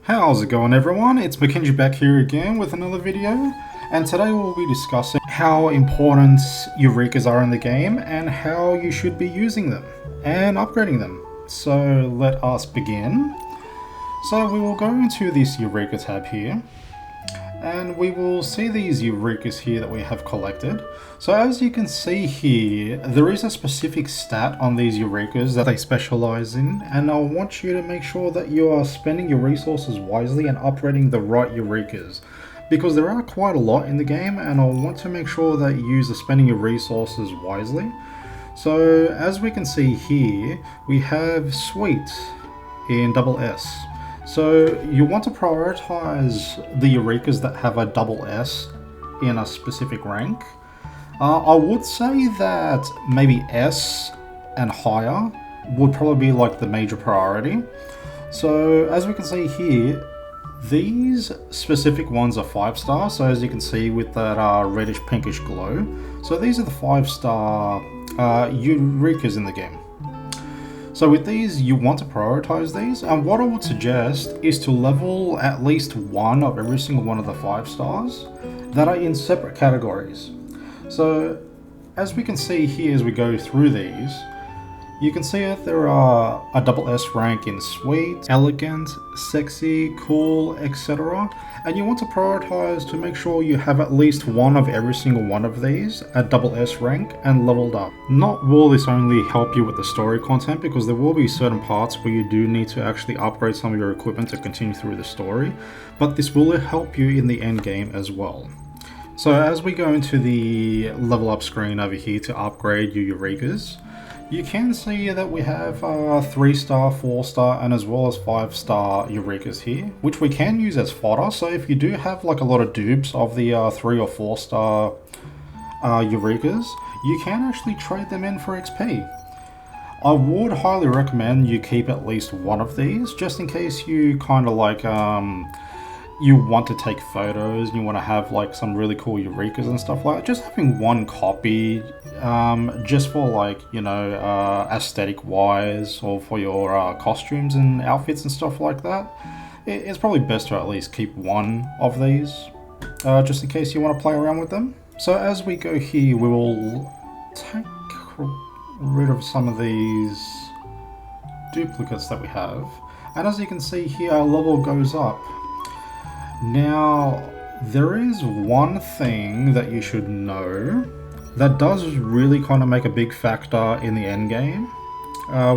How's it going, everyone? It's Mackenzie back here again with another video, and today we'll be discussing how important Eurekas are in the game and how you should be using them and upgrading them. So let us begin. So we will go into this Eureka tab here, and we will see these Eurekas here that we have collected. So as you can see here, there is a specific stat on these Eurekas that they specialize in, and I want you to make sure that you are spending your resources wisely and upgrading the right Eurekas, because there are quite a lot in the game, and I want to make sure that you are spending your resources wisely. So as we can see here, we have Sweet in double S. So you want to prioritize the Eurekas that have a double S in a specific rank. I would say that maybe S and higher would probably be like the major priority. So as we can see here, these specific ones are 5-star. So as you can see with that reddish pinkish glow. So these are the 5-star Eurekas in the game. So with these, you want to prioritize these, and what I would suggest is to level at least one of every single one of the 5-stars that are in separate categories. So as we can see here as we go through these, you can see that there are a double S rank in Sweet, Elegant, Sexy, Cool, etc. And you want to prioritize to make sure you have at least one of every single one of these at double S rank and leveled up. Not will this only help you with the story content, because there will be certain parts where you do need to actually upgrade some of your equipment to continue through the story, but this will help you in the end game as well. So as we go into the level up screen over here to upgrade your Eurekas, you can see that we have 3-star, 4-star, and as well as 5-star Eurekas here, which we can use as fodder. So if you do have like a lot of dupes of the 3 or 4-star Eurekas, you can actually trade them in for XP. I would highly recommend you keep at least one of these, just in case you kind of like you want to take photos and you want to have like some really cool Eurekas and stuff like that. Just having one copy just for like, you know, aesthetic wise, or for your costumes and outfits and stuff like that, it's probably best to at least keep one of these just in case you want to play around with them. So as we go here, we will take rid of some of these duplicates that we have, and as you can see here, our level goes up. Now, there is one thing that you should know that does really kind of make a big factor in the end game,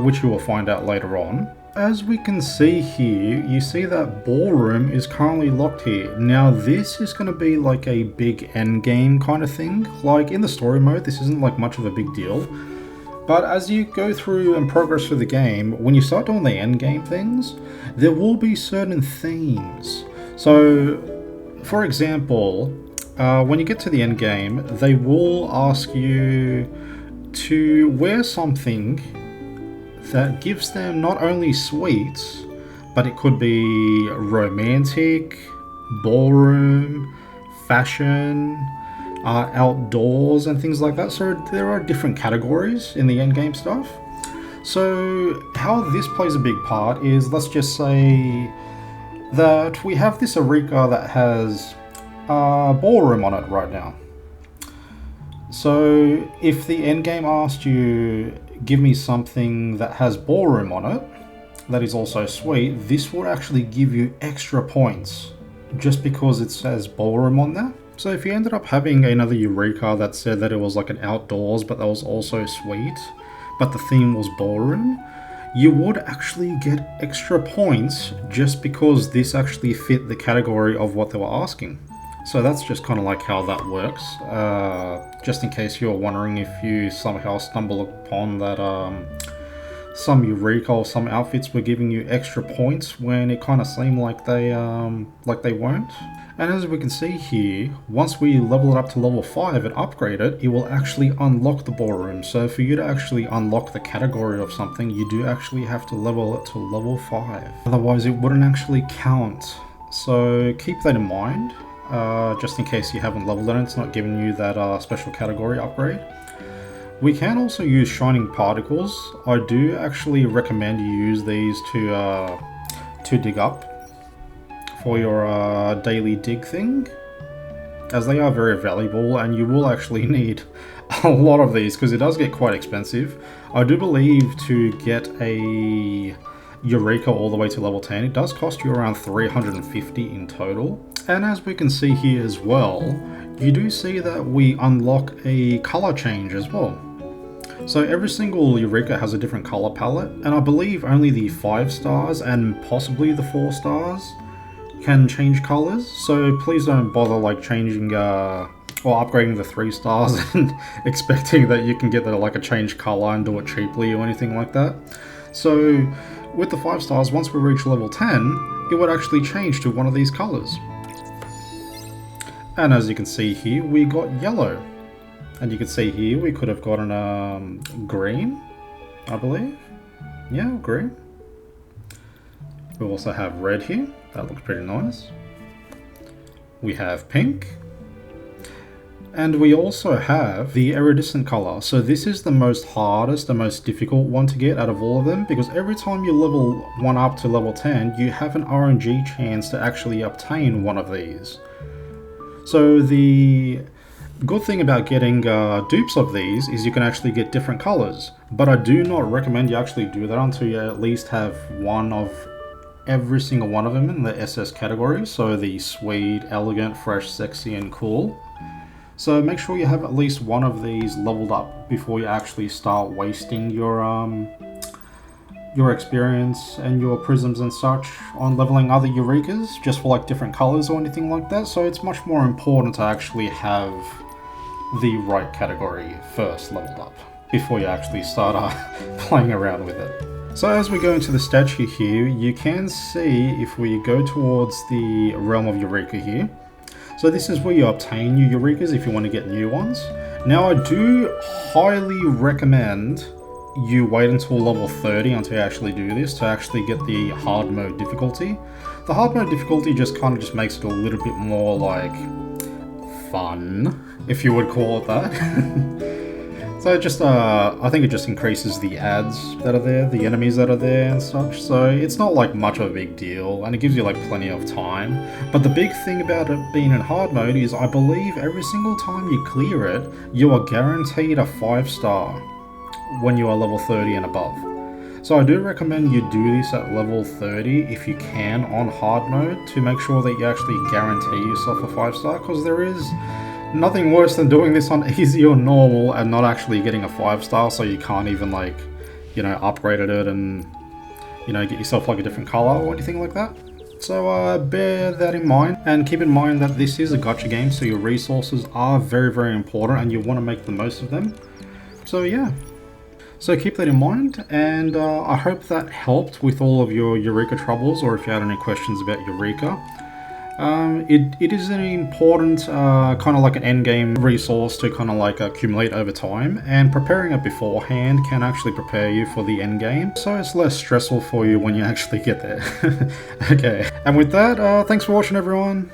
which you will find out later on. As we can see here, you see that ballroom is currently locked here. Now, this is going to be like a big end game kind of thing. Like in the story mode, this isn't like much of a big deal. But as you go through and progress through the game, when you start doing the end game things, there will be certain themes. So, for example, when you get to the end game, they will ask you to wear something that gives them not only sweets, but it could be romantic, ballroom, fashion, outdoors, and things like that. So there are different categories in the end game stuff. So how this plays a big part is, let's just say that we have this Eureka that has ballroom on it right now. So if the endgame asked you, give me something that has ballroom on it, that is also sweet, this would actually give you extra points just because it says ballroom on there. So if you ended up having another Eureka that said that it was like an outdoors, but that was also sweet, but the theme was ballroom, you would actually get extra points just because this actually fit the category of what they were asking. So that's just kind of like how that works. Just in case you're wondering if you somehow stumble upon that some Eureka or some outfits were giving you extra points when it kind of seemed like they weren't. And as we can see here, once we level it up to level 5 and upgrade it, it will actually unlock the ballroom. So for you to actually unlock the category of something, you do actually have to level it to level 5. Otherwise it wouldn't actually count. So keep that in mind, just in case you haven't leveled it and it's not giving you that special category upgrade. We can also use shining particles. I do actually recommend you use these to dig up for your daily dig thing, as they are very valuable and you will actually need a lot of these because it does get quite expensive. I do believe to get a Eureka all the way to level 10, it does cost you around 350 in total. And as we can see here as well, you do see that we unlock a color change as well. So every single Eureka has a different color palette, and I believe only the 5 stars and possibly the 4 stars can change colors. So please don't bother like changing or upgrading the 3 stars and expecting that you can get like a change color and do it cheaply or anything like that. So with the 5 stars, once we reach level 10, it would actually change to one of these colors. And as you can see here, we got yellow. And you can see here, we could have gotten green, I believe. Yeah, green. We also have red here. That looks pretty nice. We have pink. And we also have the iridescent color. So this is the most hardest, the most difficult one to get out of all of them, because every time you level one up to level 10, you have an RNG chance to actually obtain one of these. So the good thing about getting dupes of these is you can actually get different colors, but I do not recommend you actually do that until you at least have one of every single one of them in the SS category. So the sweet, elegant, fresh, sexy, and cool. So make sure you have at least one of these leveled up before you actually start wasting your experience and your prisms and such on leveling other Eurekas just for like different colors or anything like that. So it's much more important to actually have the right category first leveled up before you actually start playing around with it. So as we go into the statue here, you can see if we go towards the realm of Eureka here. So this is where you obtain new Eurekas if you want to get new ones. Now I do highly recommend you wait until level 30 until you actually do this to actually get the hard mode difficulty. The hard mode difficulty just kind of just makes it a little bit more like fun, if you would call it that. So it just, I think it just increases the ads that are there, the enemies that are there and such. So it's not like much of a big deal and it gives you like plenty of time. But the big thing about it being in hard mode is I believe every single time you clear it, you are guaranteed a 5-star when you are level 30 and above. So I do recommend you do this at level 30 if you can on hard mode to make sure that you actually guarantee yourself a 5-star, because there is nothing worse than doing this on easy or normal and not actually getting a 5-star, so you can't even like, you know, upgrade it and, you know, get yourself like a different color or anything like that. So bear that in mind, and keep in mind that this is a gacha game, so your resources are very, very important and you want to make the most of them. So yeah. So keep that in mind, and I hope that helped with all of your Eureka troubles, or if you had any questions about Eureka. It is an important kind of like an endgame resource to kind of like accumulate over time, and preparing it beforehand can actually prepare you for the endgame, so it's less stressful for you when you actually get there. Okay, and with that, thanks for watching everyone.